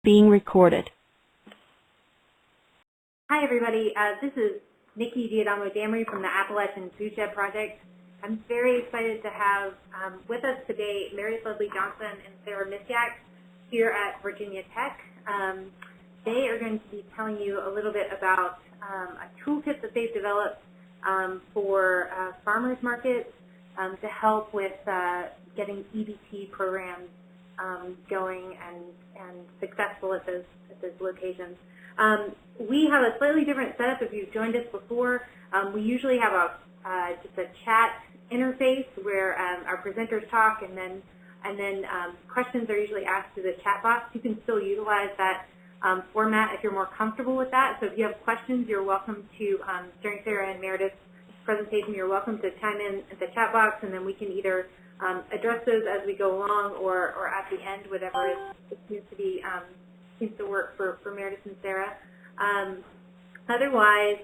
being recorded. Hi everybody, this is Nikki Diadamo-Damry from the Appalachian Foodshed Project. I'm very excited to have with us today Meredith Ledlie Johnson and Sarah Misyak here at Virginia Tech. They are going to be telling you a little bit about a toolkit that they've developed for farmers markets to help with getting EBT programs going and successful at those locations. We have a slightly different setup if you've joined us before. We usually have just a chat interface where our presenters talk, and then questions are usually asked through the chat box. You can still utilize that format if you're more comfortable with that. So if you have questions, you're welcome to, during Sarah and Meredith's presentation, you're welcome to chime in at the chat box, and then we can either address those as we go along or at the end, whatever it seems to work for Meredith and Sarah. Otherwise,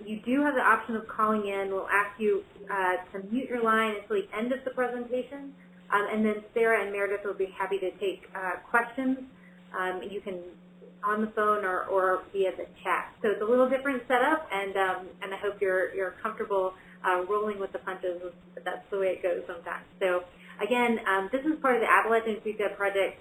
you do have the option of calling in. We'll ask you to mute your line until the end of the presentation, and then Sarah and Meredith will be happy to take questions. You can on the phone or via the chat. So it's a little different setup, and I hope you're comfortable rolling with the punches. That's the way it goes sometimes. So again, this is part of the Appalachian Foodshed Project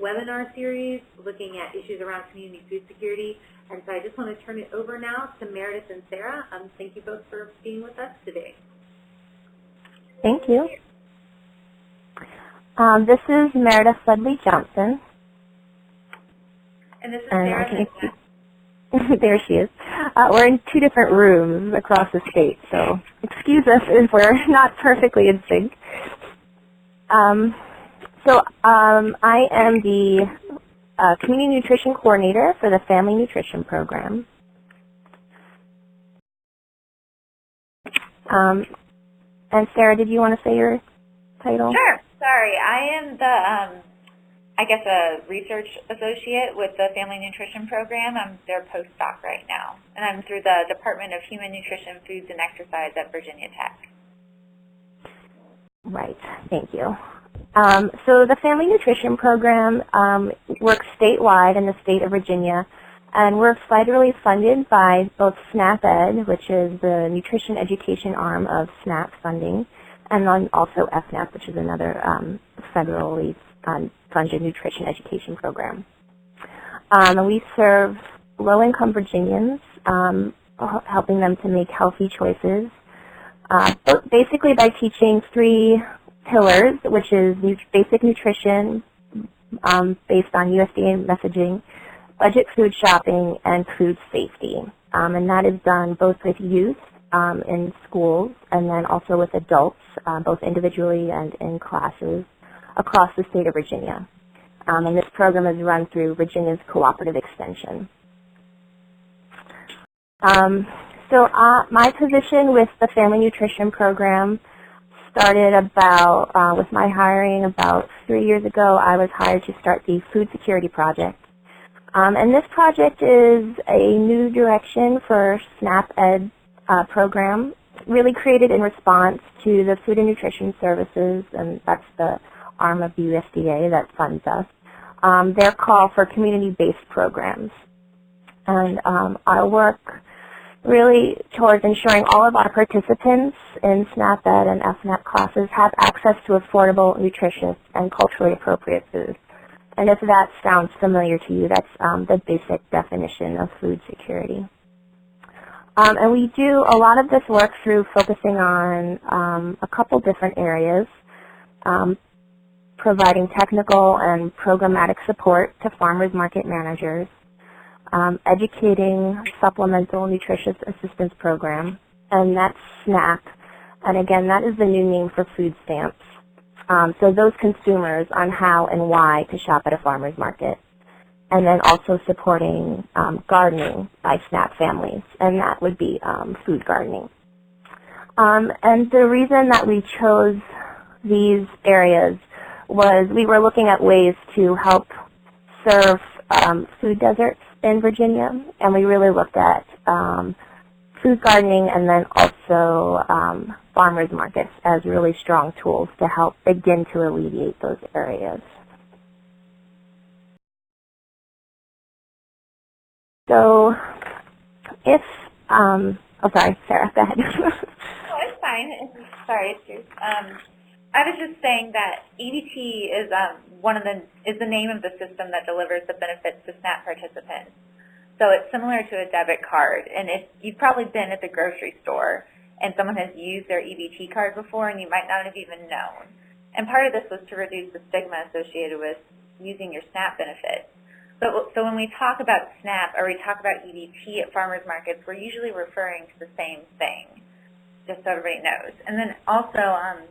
webinar series looking at issues around community food security. And so I just want to turn it over now to Meredith and Sarah. Thank you both for being with us today. Thank you. This is Meredith Ledlie Johnson. And this is Sarah. There she is. We're in two different rooms across the state, so excuse us if we're not perfectly in sync. I am the Community Nutrition Coordinator for the Family Nutrition Program. And Sarah, did you want to say your title? Sure. Sorry, I am the, a research associate with the Family Nutrition Program. I'm their postdoc right now, and I'm through the Department of Human Nutrition, Foods, and Exercise at Virginia Tech. Right. Thank you. So the Family Nutrition Program works statewide in the state of Virginia, and we're federally funded by both SNAP-Ed, which is the nutrition education arm of SNAP funding, and then also FNAP, which is another federally funded nutrition education program. And we serve low-income Virginians, helping them to make healthy choices, basically by teaching three pillars, which is basic nutrition based on USDA messaging, budget food shopping, and food safety. And that is done both with youth in schools and then also with adults, both individually and in classes across the state of Virginia. And this program is run through Virginia's Cooperative Extension. My position with the Family Nutrition Program started with my hiring about 3 years ago. I was hired to start the Food Security Project. And this project is a new direction for SNAP-Ed program, really created in response to the Food and Nutrition Services, and that's the arm of the USDA that funds us, their call for community-based programs. And I work really towards ensuring all of our participants in SNAP-Ed and FNAP classes have access to affordable, nutritious, and culturally appropriate food. And if that sounds familiar to you, that's the basic definition of food security. And we do a lot of this work through focusing on a couple different areas, providing technical and programmatic support to farmers market managers, educating Supplemental Nutritious Assistance Program, and that's SNAP. And again, that is the new name for food stamps. So those consumers on how and why to shop at a farmer's market. And then also supporting gardening by SNAP families, and that would be food gardening. And the reason that we chose these areas was we were looking at ways to help serve food deserts in Virginia, and we really looked at food gardening and then also farmers markets as really strong tools to help begin to alleviate those areas. oh, sorry, Sarah, go ahead. Oh, it's fine. Sorry, it's Juice. I was just saying that EBT is is the name of the system that delivers the benefits to SNAP participants. So it's similar to a debit card, and you've probably been at the grocery store and someone has used their EBT card before, and you might not have even known. And part of this was to reduce the stigma associated with using your SNAP benefits. So when we talk about SNAP or we talk about EBT at farmers markets, we're usually referring to the same thing, just so everybody knows. And then also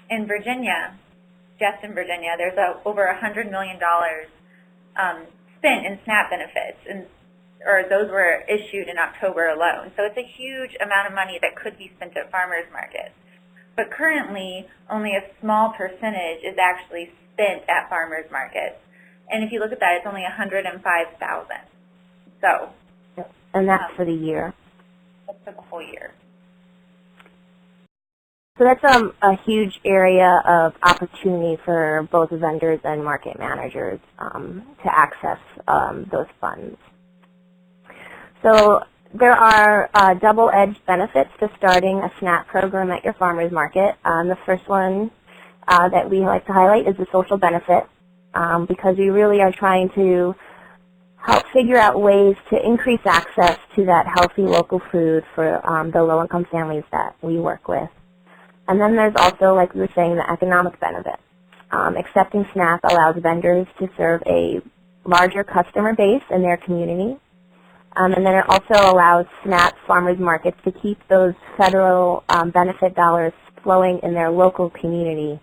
in Virginia, just in Virginia, there's over $100 million spent in SNAP benefits, or those were issued in October alone. So it's a huge amount of money that could be spent at farmers markets. But currently, only a small percentage is actually spent at farmers markets. And if you look at that, it's only $105,000. So, and that's for the year. That's for the whole year. So that's a huge area of opportunity for both vendors and market managers to access those funds. So there are double-edged benefits to starting a SNAP program at your farmer's market. The first one that we like to highlight is the social benefit, because we really are trying to help figure out ways to increase access to that healthy local food for the low-income families that we work with. And then there's also, like we were saying, the economic benefit. Accepting SNAP allows vendors to serve a larger customer base in their community. And then it also allows SNAP farmers markets to keep those federal benefit dollars flowing in their local community.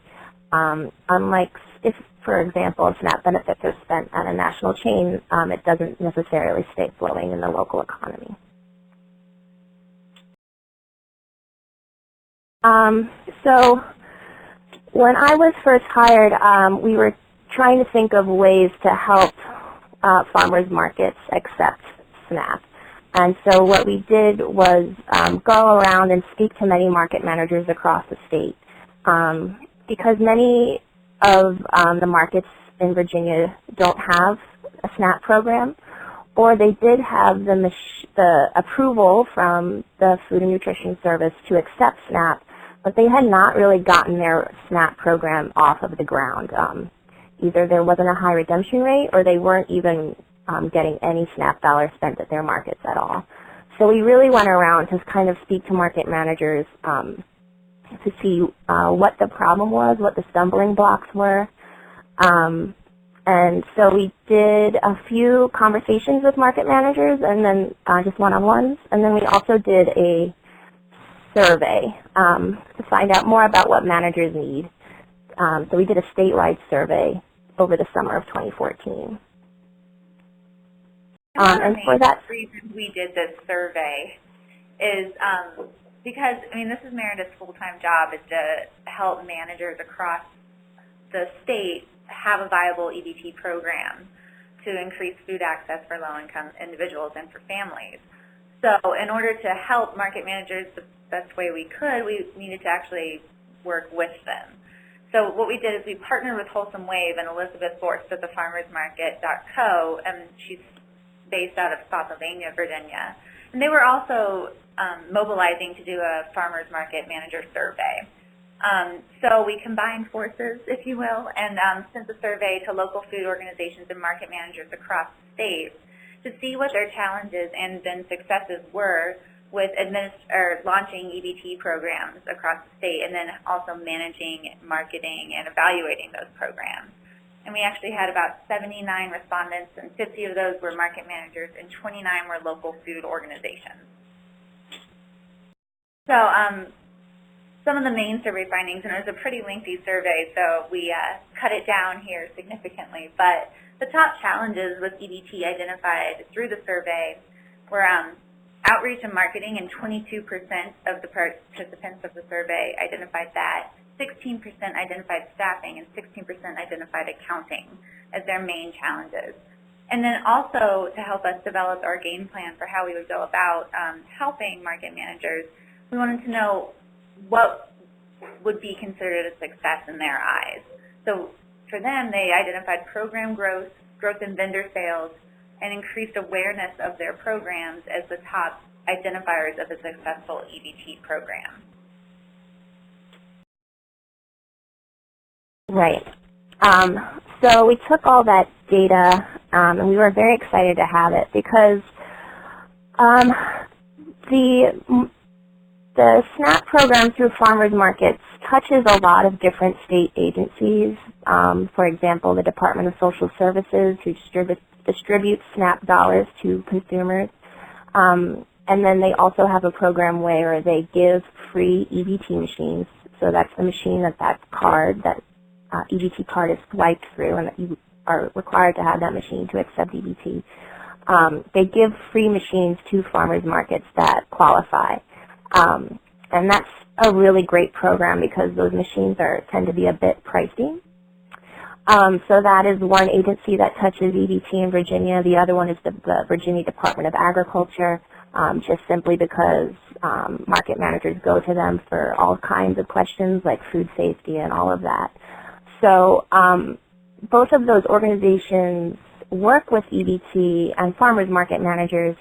Unlike if, for example, SNAP benefits are spent at a national chain, it doesn't necessarily stay flowing in the local economy. So when I was first hired, we were trying to think of ways to help farmers markets accept SNAP. And so what we did was go around and speak to many market managers across the state, because many of the markets in Virginia don't have a SNAP program, or they did have the approval from the Food and Nutrition Service to accept SNAP, but they had not really gotten their SNAP program off of the ground. Either there wasn't a high redemption rate, or they weren't even getting any SNAP dollars spent at their markets at all. So we really went around to kind of speak to market managers to see what the problem was, what the stumbling blocks were. And so we did a few conversations with market managers, and then just one-on-ones. And then we also did a survey to find out more about what managers need. So we did a statewide survey over the summer of 2014. And for that reason we did this survey is because, I mean, this is Meredith's full-time job, is to help managers across the state have a viable EBT program to increase food access for low-income individuals and for families. So in order to help market managers the best way we could, we needed to actually work with them. So what we did is we partnered with Wholesome Wave and Elizabeth Forst at the farmersmarket.co, and she's based out of Spotsylvania, Virginia. And they were also mobilizing to do a Farmers Market Manager survey. So we combined forces, if you will, and sent the survey to local food organizations and market managers across the state to see what their challenges and then successes were with launching EBT programs across the state, and then also managing, marketing, and evaluating those programs. And we actually had about 79 respondents, and 50 of those were market managers, and 29 were local food organizations. So some of the main survey findings, and it was a pretty lengthy survey, so we cut it down here significantly, but the top challenges with EBT identified through the survey were outreach and marketing, and 22% of the participants of the survey identified that. 16% identified staffing, and 16% identified accounting as their main challenges. And then also, to help us develop our game plan for how we would go about helping market managers, we wanted to know what would be considered a success in their eyes. So for them, they identified program growth in vendor sales, and increased awareness of their programs as the top identifiers of a successful EBT program. Right. So we took all that data, and we were very excited to have it because the SNAP program through farmers markets touches a lot of different state agencies. For example, the Department of Social Services, who distributes SNAP dollars to consumers. And then they also have a program where they give free EBT machines. So that's the machine that card, that EBT card is swiped through, and that you are required to have that machine to accept EBT. They give free machines to farmers markets that qualify. And that's a really great program because those machines tend to be a bit pricey. So that is one agency that touches EBT in Virginia. The other one is the Virginia Department of Agriculture, just simply because market managers go to them for all kinds of questions like food safety and all of that. So both of those organizations work with EBT and farmers market managers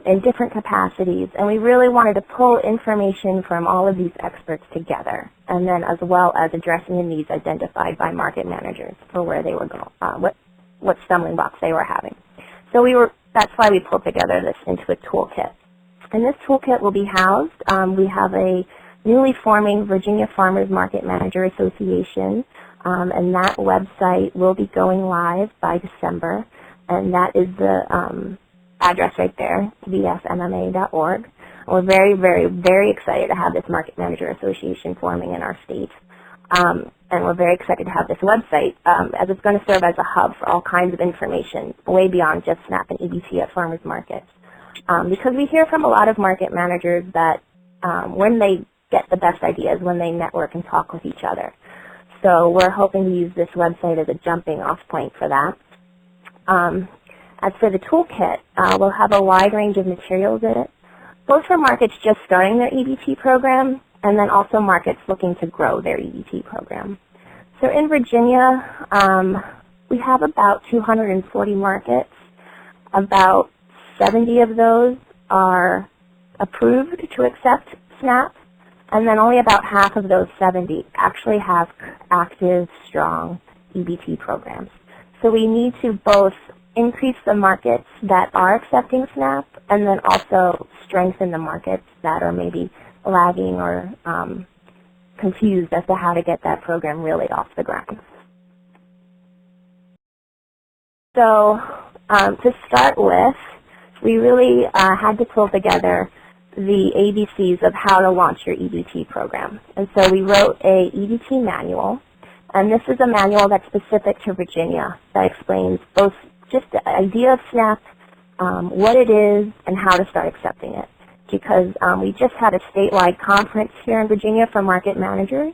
in different capacities, and we really wanted to pull information from all of these experts together, and then as well as addressing the needs identified by market managers for where they were going, what stumbling blocks they were having. So that's why we pulled together this into a toolkit. And this toolkit will be housed. We have a newly forming Virginia Farmers Market Manager Association, and that website will be going live by December, and that is the address right there, vfmma.org. We're very, very, very excited to have this Market Manager Association forming in our state. And we're very excited to have this website as it's going to serve as a hub for all kinds of information way beyond just SNAP and EBT at farmers markets. Because we hear from a lot of market managers that when they get the best ideas, when they network and talk with each other. So we're hoping to use this website as a jumping off point for that. As for the toolkit, we'll have a wide range of materials in it, both for markets just starting their EBT program and then also markets looking to grow their EBT program. So in Virginia, we have about 240 markets. About 70 of those are approved to accept SNAP, and then only about half of those 70 actually have active, strong EBT programs. So we need to both increase the markets that are accepting SNAP and then also strengthen the markets that are maybe lagging or confused as to how to get that program really off the ground. So to start with, we really had to pull together the ABCs of how to launch your EBT program. And so we wrote a EBT manual, and this is a manual that's specific to Virginia that explains both just the idea of SNAP, what it is, and how to start accepting it. Because we just had a statewide conference here in Virginia for market managers,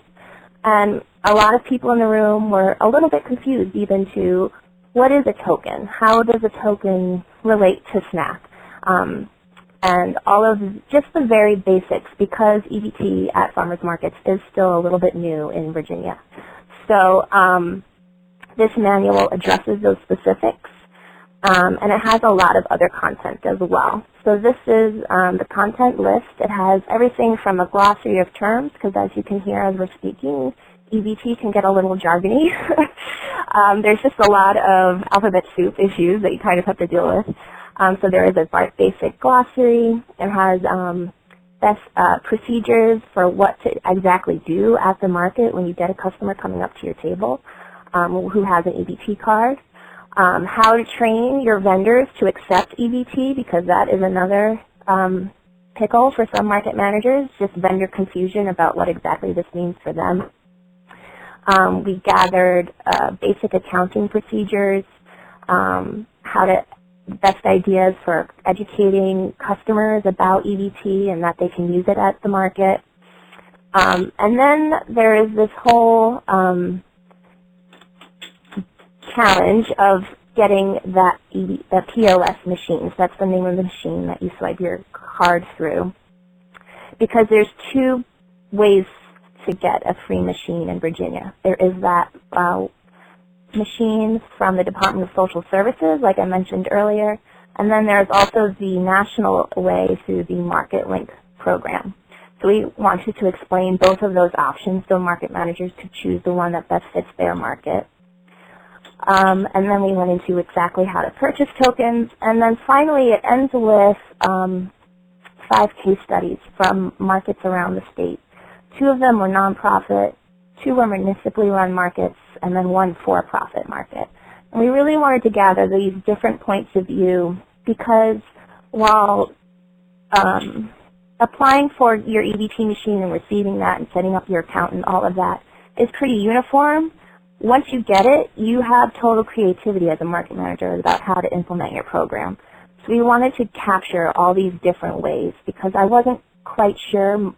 and a lot of people in the room were a little bit confused even to what is a token? How does a token relate to SNAP? And all of just the very basics, because EBT at farmers markets is still a little bit new in Virginia. So this manual addresses those specifics, and it has a lot of other content as well. So this is the content list. It has everything from a glossary of terms, because as you can hear as we're speaking, EBT can get a little jargony. There's just a lot of alphabet soup issues that you kind of have to deal with. So there is a basic glossary. It has best procedures for what to exactly do at the market when you get a customer coming up to your table who has an EBT card. How to train your vendors to accept EBT, because that is another pickle for some market managers, just vendor confusion about what exactly this means for them. We gathered basic accounting procedures, how to best ideas for educating customers about EBT and that they can use it at the market. And then there is this whole challenge of getting that POS machines. That's the name of the machine that you swipe your card through. Because there's two ways to get a free machine in Virginia. There is that machines from the Department of Social Services, like I mentioned earlier, and then there's also the national way through the Market Link program. So we wanted to explain both of those options so market managers could choose the one that best fits their market. And then we went into exactly how to purchase tokens, and then finally it ends with 5 case studies from markets around the state. 2 of them were nonprofit, 2 were municipally run markets, and then 1 for-profit market. And we really wanted to gather these different points of view because while applying for your EBT machine and receiving that and setting up your account and all of that is pretty uniform, once you get it, you have total creativity as a market manager about how to implement your program. So we wanted to capture all these different ways because I wasn't quite sure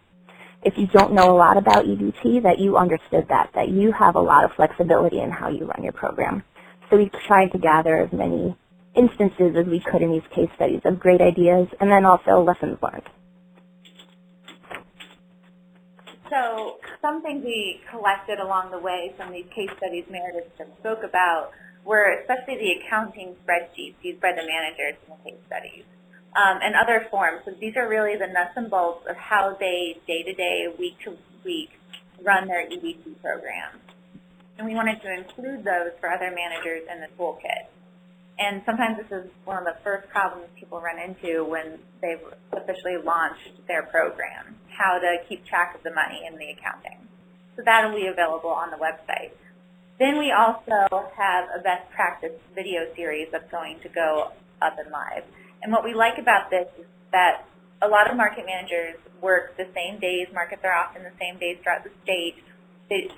if you don't know a lot about EBT that you understood that you have a lot of flexibility in how you run your program. So we tried to gather as many instances as we could in these case studies of great ideas and then also lessons learned. So some things we collected along the way, some of these case studies Meredith just spoke about, were especially the accounting spreadsheets used by the managers in the case studies and other forms. So these are really the nuts and bolts of how they day-to-day, week-to-week run their EBT program. And we wanted to include those for other managers in the toolkit. And sometimes this is one of the first problems people run into when they've officially launched their program, how to keep track of the money in the accounting. So that will be available on the website. Then we also have a best practice video series that's going to go up and live. And what we like about this is that a lot of market managers work the same days. Markets are often the same days throughout the state. They,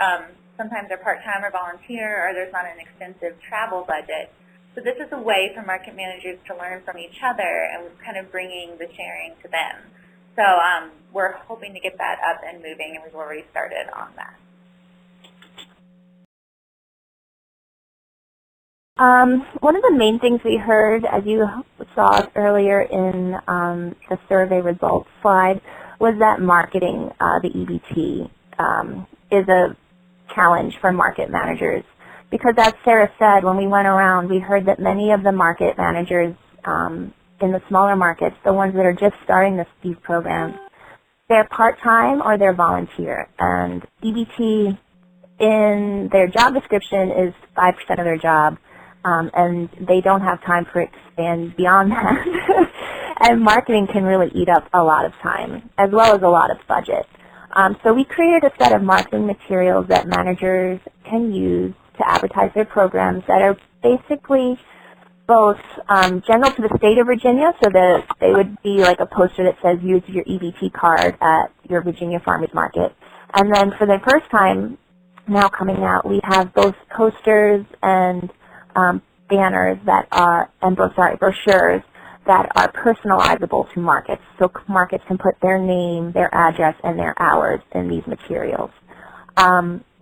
sometimes they're part-time or volunteer, or there's not an extensive travel budget. So this is a way for market managers to learn from each other and kind of bringing the sharing to them. So we're hoping to get that up and moving, and we've already started on that. One of the main things we heard, as you saw earlier in the survey results slide, was that marketing the EBT is a challenge for market managers. Because as Sarah said, when we went around, we heard that many of the market managers in the smaller markets, the ones that are just starting these programs, they're part-time or they're volunteer. And EBT in their job description is 5% of their job. And they don't have time for it to expand beyond that. And marketing can really eat up a lot of time, as well as a lot of budget. So we created a set of marketing materials that managers can use to advertise their programs that are basically both general to the state of Virginia, so that they would be like a poster that says use your EBT card at your Virginia Farmers Market. And then for the first time now coming out, we have both posters and banners that are, and brochures that are personalizable to markets. So markets can put their name, their address, and their hours in these materials.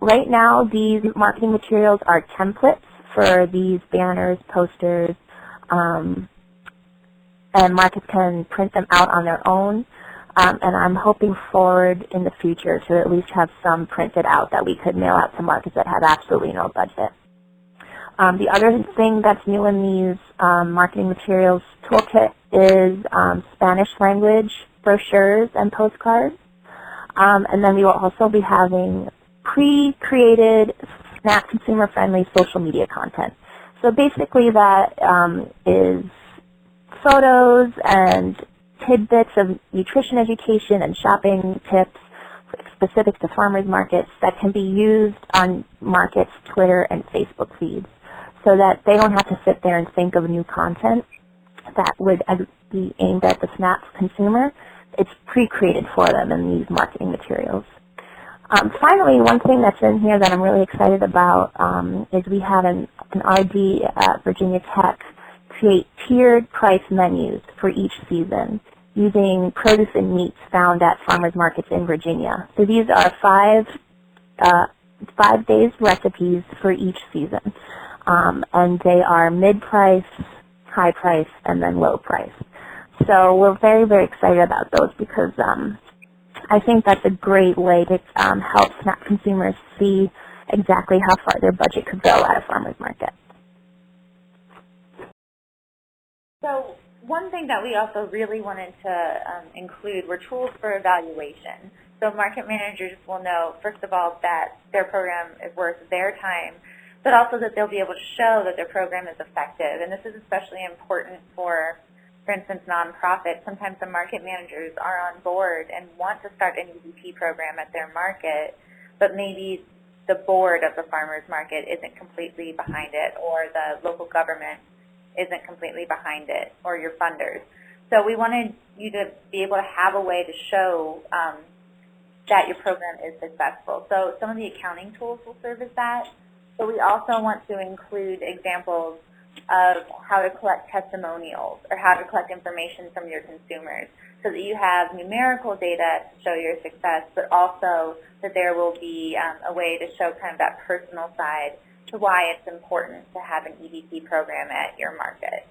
Right now, these marketing materials are templates for these banners, posters, and markets can print them out on their own. And I'm hoping forward in the future to at least have some printed out that we could mail out to markets that have absolutely no budget. The other thing that's new in these marketing materials toolkit is Spanish language brochures and postcards. And then we will also be having pre-created, SNAP consumer-friendly social media content. So basically that is photos and tidbits of nutrition education and shopping tips specific to farmers markets that can be used on markets' Twitter and Facebook feeds, so that they don't have to sit there and think of new content that would be aimed at the SNAP consumer. It's pre-created for them in these marketing materials. Finally, one thing that's in here that I'm really excited about is we have an RD at Virginia Tech create tiered price menus for each season using produce and meats found at farmers markets in Virginia. So these are 5 days recipes for each season. And they are mid-price, high price, and then low price. So we're very, very excited about those because I think that's a great way to help SNAP consumers see exactly how far their budget could go at a farmer's market. So one thing that we also really wanted to include were tools for evaluation. So market managers will know, first of all, that their program is worth their time, but also that they'll be able to show that their program is effective. And this is especially important for instance, nonprofits. Sometimes the market managers are on board and want to start an EBT program at their market, but maybe the board of the farmers market isn't completely behind it, or the local government isn't completely behind it, or your funders. So we wanted you to be able to have a way to show that your program is successful. So some of the accounting tools will serve as that. So we also want to include examples of how to collect testimonials or how to collect information from your consumers so that you have numerical data to show your success, but also that there will be a way to show kind of that personal side to why it's important to have an EBT program at your market.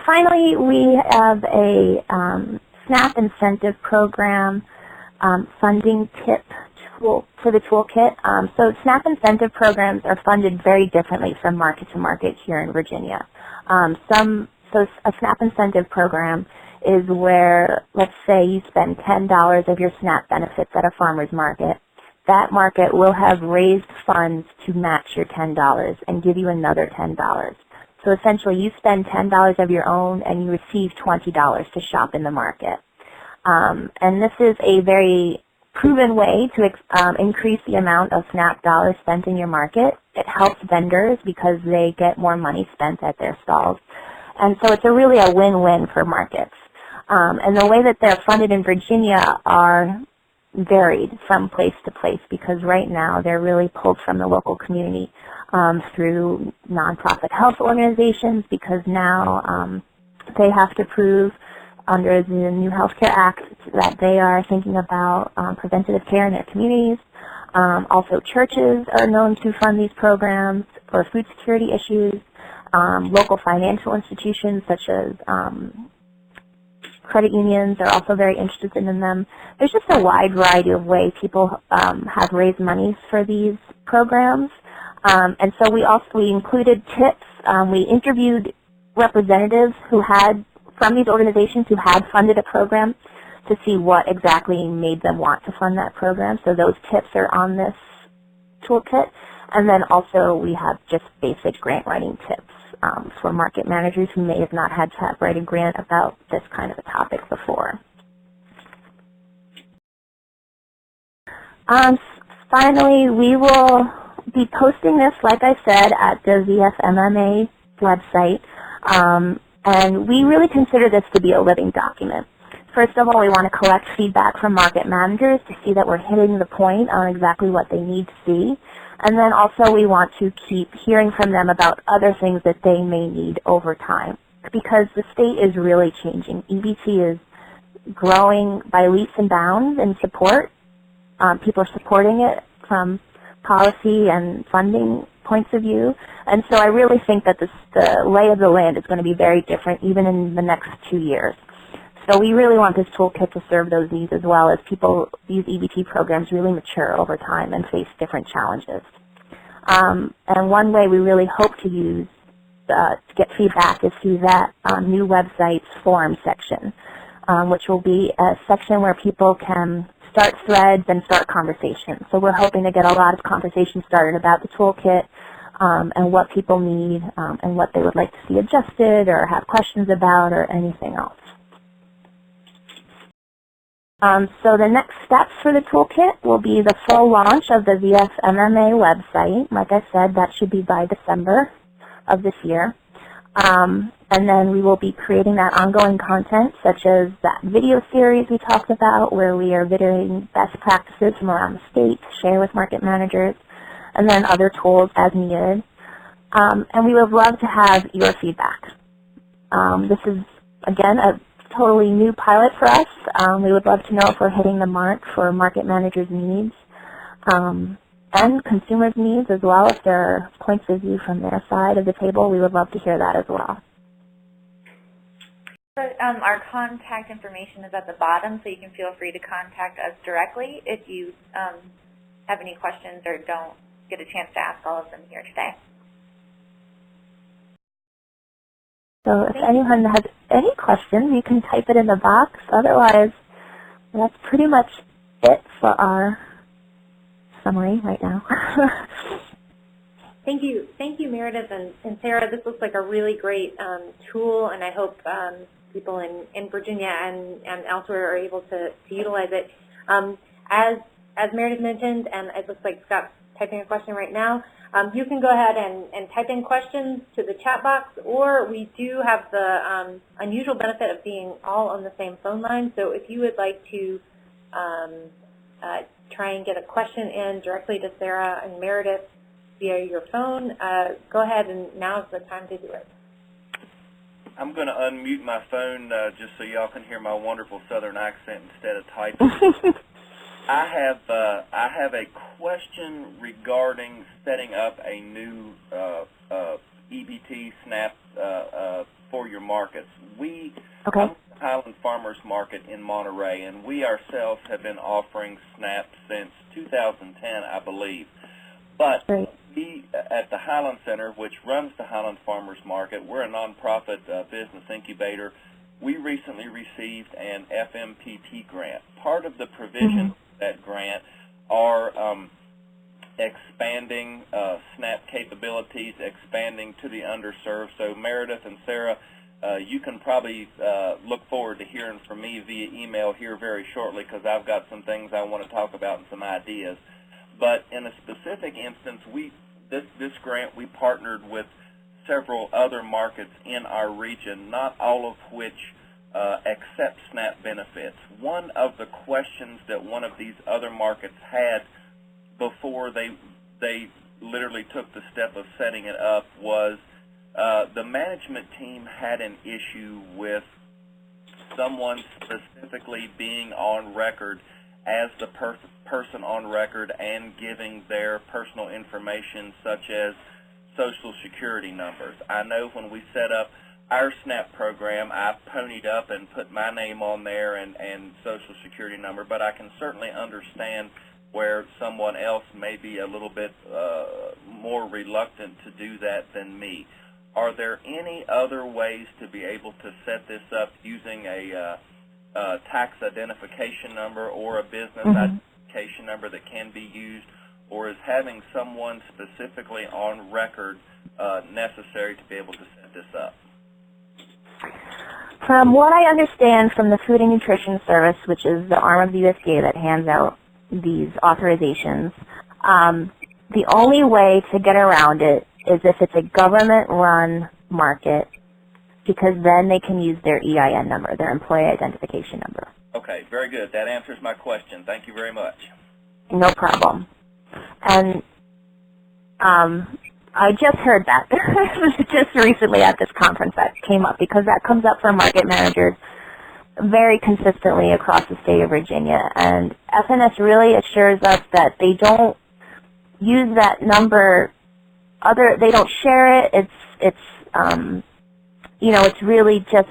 Finally, we have a SNAP incentive program funding tip tool for the toolkit. So SNAP incentive programs are funded very differently from market to market here in Virginia. So a SNAP incentive program is where, let's say you spend $10 of your SNAP benefits at a farmer's market. That market will have raised funds to match your $10 and give you another $10. So essentially you spend $10 of your own and you receive $20 to shop in the market. And this is a very proven way to increase the amount of SNAP dollars spent in your market. It helps vendors because they get more money spent at their stalls. And so it's really a win-win for markets. And the way that they're funded in Virginia are varied from place to place because right now they're really pulled from the local community through nonprofit health organizations because now they have to prove under the new Health Care Act that they are thinking about preventative care in their communities. Also churches are known to fund these programs for food security issues. Local financial institutions such as credit unions are also very interested in them. There's just a wide variety of ways people have raised money for these programs. And so we included tips. We interviewed representatives from these organizations who had funded a program to see what exactly made them want to fund that program. So those tips are on this toolkit. And then also we have just basic grant writing tips for market managers who may have not had to write a grant about this kind of a topic before. Finally, we will be posting this, like I said, at the VFMMA website. And we really consider this to be a living document. First of all, we want to collect feedback from market managers to see that we're hitting the point on exactly what they need to see. And then also we want to keep hearing from them about other things that they may need over time because the state is really changing. EBT is growing by leaps and bounds in support. People are supporting it from policy and funding points of view. And so I really think that the lay of the land is going to be very different even in the next 2 years. So we really want this toolkit to serve those needs as well as these EBT programs really mature over time and face different challenges. And one way we really hope to use to get feedback is through that new website's forum section, which will be a section where people can start threads and start conversations. So we're hoping to get a lot of conversations started about the toolkit and what people need and what they would like to see adjusted or have questions about or anything else. So the next steps for the toolkit will be the full launch of the VFMMA website. Like I said, that should be by December of this year. And then we will be creating that ongoing content, such as that video series we talked about, where we are videoing best practices from around the state to share with market managers, and then other tools as needed. And we would love to have your feedback. This is, again, a totally new pilot for us. We would love to know if we're hitting the mark for market managers' needs and consumers' needs as well. If there are points of view from their side of the table, we would love to hear that as well. So our contact information is at the bottom, so you can feel free to contact us directly if you have any questions or don't get a chance to ask all of them here today. So if anyone has any questions, you can type it in the box. Otherwise, that's pretty much it for our summary right now. Thank you, Meredith and Sarah. This looks like a really great tool, and I hope people in Virginia and elsewhere are able to utilize it. As Meredith mentioned, and it looks like Scott's typing a question right now, you can go ahead and type in questions to the chat box, or we do have the unusual benefit of being all on the same phone line. So if you would like to try and get a question in directly to Sarah and Meredith via your phone, go ahead, and now's the time to do it. I'm going to unmute my phone just so y'all can hear my wonderful Southern accent instead of typing. I have a question regarding setting up a new EBT SNAP for your markets. I'm at the Highland Farmers Market in Monterey, and we ourselves have been offering SNAP since 2010, I believe. But we at the Highland Center, which runs the Highland Farmers Market, we're a nonprofit business incubator. We recently received an FMPT grant. Part of the provision of that grant are expanding SNAP capabilities, expanding to the underserved. So Meredith and Sarah, you can probably look forward to hearing from me via email here very shortly, because I've got some things I want to talk about and some ideas. But in a specific instance, this grant, we partnered with several other markets in our region, not all of which accept SNAP benefits. One of the questions that one of these other markets had before they literally took the step of setting it up was the management team had an issue with someone specifically being on record as the person on record and giving their personal information, such as Social Security numbers. I know when we set up our SNAP program, I ponied up and put my name on there and Social Security number, but I can certainly understand where someone else may be a little bit more reluctant to do that than me. Are there any other ways to be able to set this up using a tax identification number or a business identification number that can be used, or is having someone specifically on record necessary to be able to set this up? From what I understand from the Food and Nutrition Service, which is the arm of the USDA that hands out these authorizations, the only way to get around it is if it's a government-run market, because then they can use their EIN number, their employee identification number. Okay, very good. That answers my question. Thank you very much. No problem. And I just heard that just recently at this conference that came up, because that comes up for market managers very consistently across the state of Virginia. And FNS really assures us that they don't use that number. They don't share it. It's you know, it's really just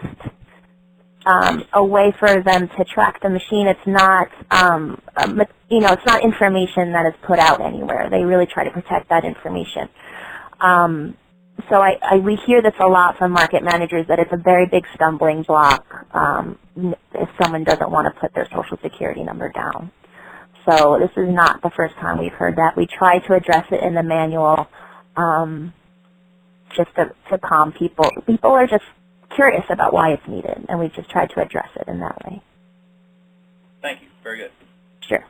a way for them to track the machine. It's not, you know, it's not information that is put out anywhere. They really try to protect that information. So we hear this a lot from market managers, that it's a very big stumbling block if someone doesn't want to put their Social Security number down. So this is not the first time we've heard that. We try to address it in the manual just to calm people. People are just curious about why it's needed, and we just try to address it in that way. Thank you. Very good. Sure.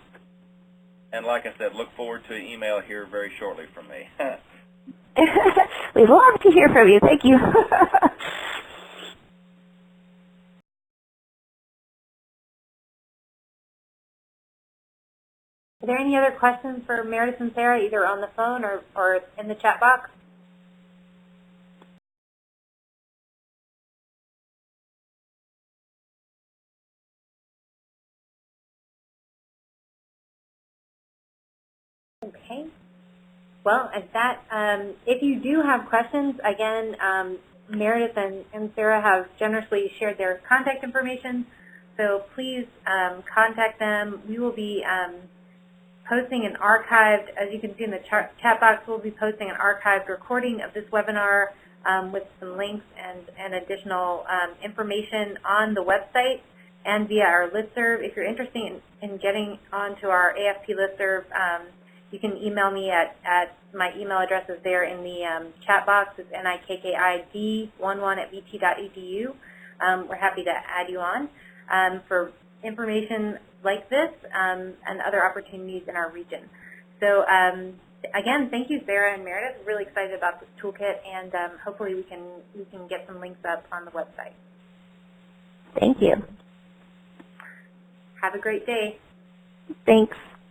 And like I said, look forward to an email here very shortly from me. We'd love to hear from you. Thank you. Are there any other questions for Meredith and Sarah, either on the phone or in the chat box? Okay. Well, at that, if you do have questions, again, Meredith and Sarah have generously shared their contact information, so please contact them. We will be posting an archived, as you can see in the chat box, we'll be posting an archived recording of this webinar with some links and additional information on the website and via our listserv. If you're interested in getting onto our AFP listserv, you can email me at my email address is there in the chat box. It's nikkid11@vt.edu. We're happy to add you on for information like this and other opportunities in our region. So again, thank you, Sarah and Meredith. Really excited about this toolkit, and hopefully we can get some links up on the website. Thank you. Have a great day. Thanks.